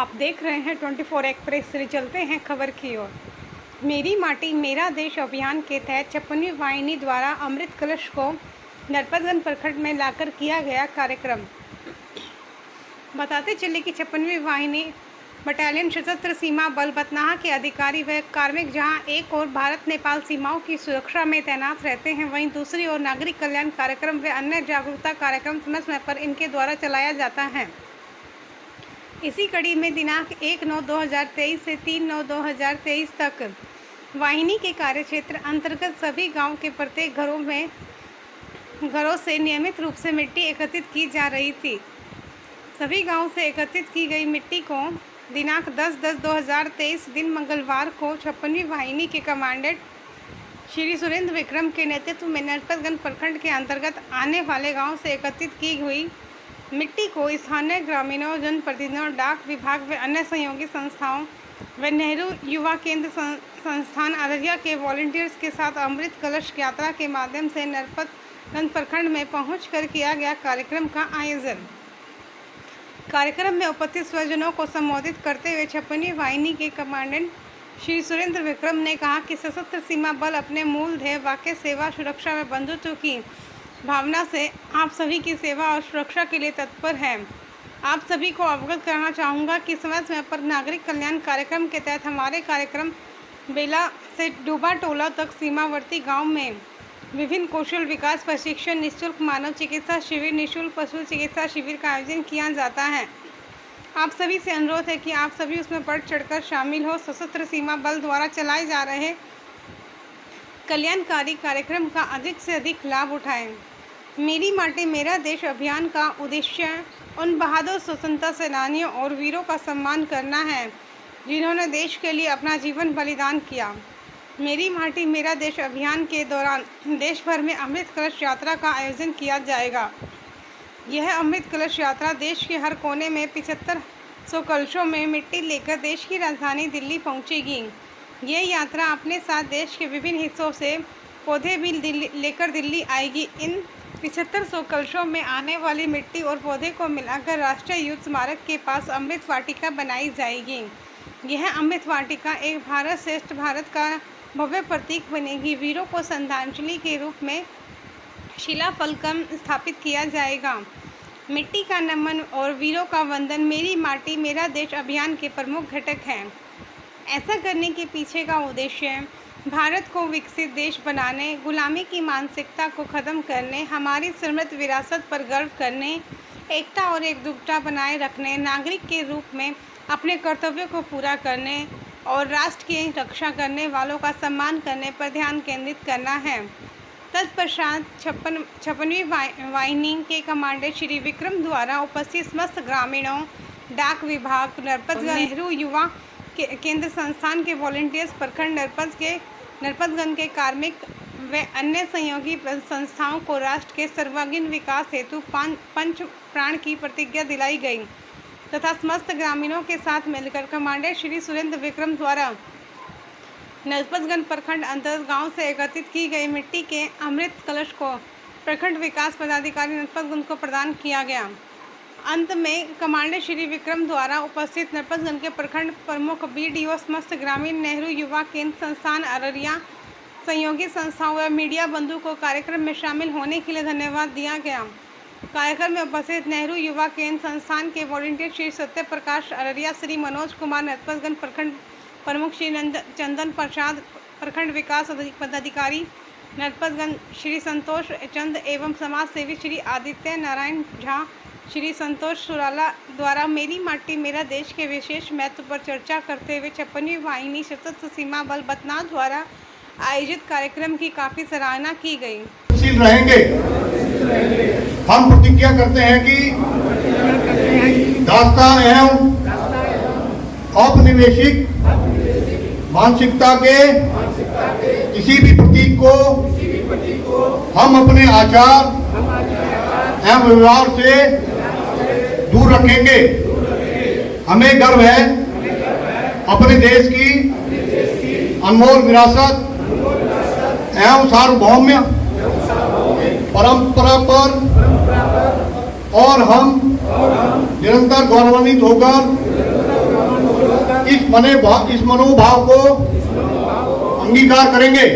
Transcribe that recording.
आप देख रहे हैं 24 एक्सप्रेस से। चलते हैं खबर की ओर। मेरी माटी मेरा देश अभियान के तहत 56वीं वाहिनी द्वारा अमृत कलश को नरपतगंज प्रखंड में लाकर किया गया कार्यक्रम। बताते चले कि 56वीं वाहिनी बटालियन सशस्त्र सीमा बल बथनाहा के अधिकारी व कार्मिक जहां एक ओर भारत नेपाल सीमाओं की सुरक्षा में तैनात रहते हैं, वहीं दूसरी ओर नागरिक कल्याण कार्यक्रम व अन्य जागरूकता कार्यक्रम समय समय पर इनके द्वारा चलाया जाता है। इसी कड़ी में दिनांक 1/9/2023 से 3/9/2023 तक वाहिनी के कार्यक्षेत्र अंतर्गत सभी गांव के प्रत्येक घरों से नियमित रूप से मिट्टी एकत्रित की जा रही थी। सभी गांवों से एकत्रित की गई मिट्टी को दिनांक 10/10/2023 दिन मंगलवार को 56वीं वाहिनी के कमांडेंट श्री सुरेंद्र विक्रम के नेतृत्व में नरपतगंज प्रखंड के अंतर्गत आने वाले गांव से एकत्रित की हुई मिट्टी को स्थानीय ग्रामीणों, जनप्रतिनिधियों, डाक विभाग व अन्य सहयोगी संस्थाओं व नेहरू युवा केंद्र संस्थान अररिया के वॉलंटियर्स के साथ अमृत कलश यात्रा के माध्यम से नरपतगंज प्रखंड में पहुंचकर किया गया कार्यक्रम का आयोजन। कार्यक्रम में उपस्थित स्वजनों को संबोधित करते हुए 56वीं वाहिनी के कमांडेंट श्री सुरेंद्र विक्रम ने कहा कि सशस्त्र सीमा बल अपने मूल ध्येय वाक्य सेवा, सुरक्षा व बंधुत्व की भावना से आप सभी की सेवा और सुरक्षा के लिए तत्पर है। आप सभी को अवगत कराना चाहूँगा कि समय समय पर नागरिक कल्याण कार्यक्रम के तहत हमारे कार्यक्रम बेला से डूबा टोला तक सीमावर्ती गांव में विभिन्न कौशल विकास प्रशिक्षण, निःशुल्क मानव चिकित्सा शिविर, निःशुल्क पशु चिकित्सा शिविर का आयोजन किया जाता है। आप सभी से अनुरोध है कि आप सभी उसमें बढ़ चढ़कर शामिल हो, सशस्त्र सीमा बल द्वारा चलाए जा रहे कल्याणकारी कार्यक्रम का अधिक से अधिक लाभ उठाएं। मेरी माटी मेरा देश अभियान का उद्देश्य उन बहादुर स्वतंत्रता सेनानियों और वीरों का सम्मान करना है जिन्होंने देश के लिए अपना जीवन बलिदान किया। मेरी माटी मेरा देश अभियान के दौरान देश भर में अमृत कलश यात्रा का आयोजन किया जाएगा। यह अमृत कलश यात्रा देश के हर कोने में 7500 कलशों में मिट्टी लेकर देश की राजधानी दिल्ली पहुंचेगी। ये यात्रा अपने साथ देश के विभिन्न हिस्सों से पौधे भी लेकर दिल्ली आएगी। इन 7500 कलशों में आने वाली मिट्टी और पौधे को मिलाकर राष्ट्रीय युद्ध स्मारक के पास अमृत वाटिका बनाई जाएगी। यह अमृत वाटिका एक भारत श्रेष्ठ भारत का भव्य प्रतीक बनेगी। वीरों को श्रद्धांजलि के रूप में शिलाफलकम स्थापित किया जाएगा। मिट्टी का नमन और वीरों का वंदन मेरी माटी मेरा देश अभियान के प्रमुख घटक हैं। ऐसा करने के पीछे का उद्देश्य भारत को विकसित देश बनाने, गुलामी की मानसिकता को ख़त्म करने, हमारी समृद्ध विरासत पर गर्व करने, एकता और एकजुटता बनाए रखने, नागरिक के रूप में अपने कर्तव्यों को पूरा करने और राष्ट्र की रक्षा करने वालों का सम्मान करने पर ध्यान केंद्रित करना है। तत्पश्चात 56वीं वाहिनी के कमांडेंट श्री विक्रम द्वारा उपस्थित समस्त ग्रामीणों, डाक विभाग, नरपतगंज नेहरू युवा केंद्र संस्थान के वॉलंटियर्स, प्रखंड नरपतगंज के कार्मिक व अन्य सहयोगी संस्थाओं को राष्ट्र के सर्वांगीण विकास हेतु पंच प्राण की प्रतिज्ञा दिलाई गई तथा समस्त ग्रामीणों के साथ मिलकर कमांडेंट श्री सुरेंद्र विक्रम द्वारा नरपतगंज प्रखंड अंतर्गत गांव से एकत्रित की गई मिट्टी के अमृत कलश को प्रखंड विकास पदाधिकारी नरपतगंज को प्रदान किया गया। अंत में कमांडेंट श्री विक्रम द्वारा उपस्थित नरपतगंज के प्रखंड प्रमुख BDO, समस्त ग्रामीण नेहरू युवा केंद्र संस्थान अररिया, सहयोगी संस्थाओं व मीडिया बंधु को कार्यक्रम में शामिल होने के लिए धन्यवाद दिया गया। कार्यक्रम में उपस्थित नेहरू युवा केंद्र संस्थान के वॉलंटियर श्री सत्य प्रकाश अररिया, श्री मनोज कुमार नरपतगंज प्रखंड प्रमुख श्री चंदन प्रसाद, प्रखंड विकास पदाधिकारी नरपतगंज श्री संतोष चंद एवं समाज सेवी श्री आदित्य नारायण झा, श्री संतोष सुराला द्वारा मेरी माटी मेरा देश के विशेष महत्व पर चर्चा करते हुए 56वीं वाहिनी सशस्त्र सीमा बल बथनाहा द्वारा आयोजित कार्यक्रम की काफी सराहना की गई। रहेंगे। हम प्रतिज्ञा करते हैं कि दास्ता एवं औपनिवेशिक मानसिकता के किसी भी प्रतीक को हम अपने आचार एवं व्यवहार से दूर रखेंगे। हमें गर्व है अपने देश की अनमोल विरासत एवं सार्वभौम्य परंपरा पर और हम निरंतर गौरवान्वित होकर इस मनोभाव को अंगीकार करेंगे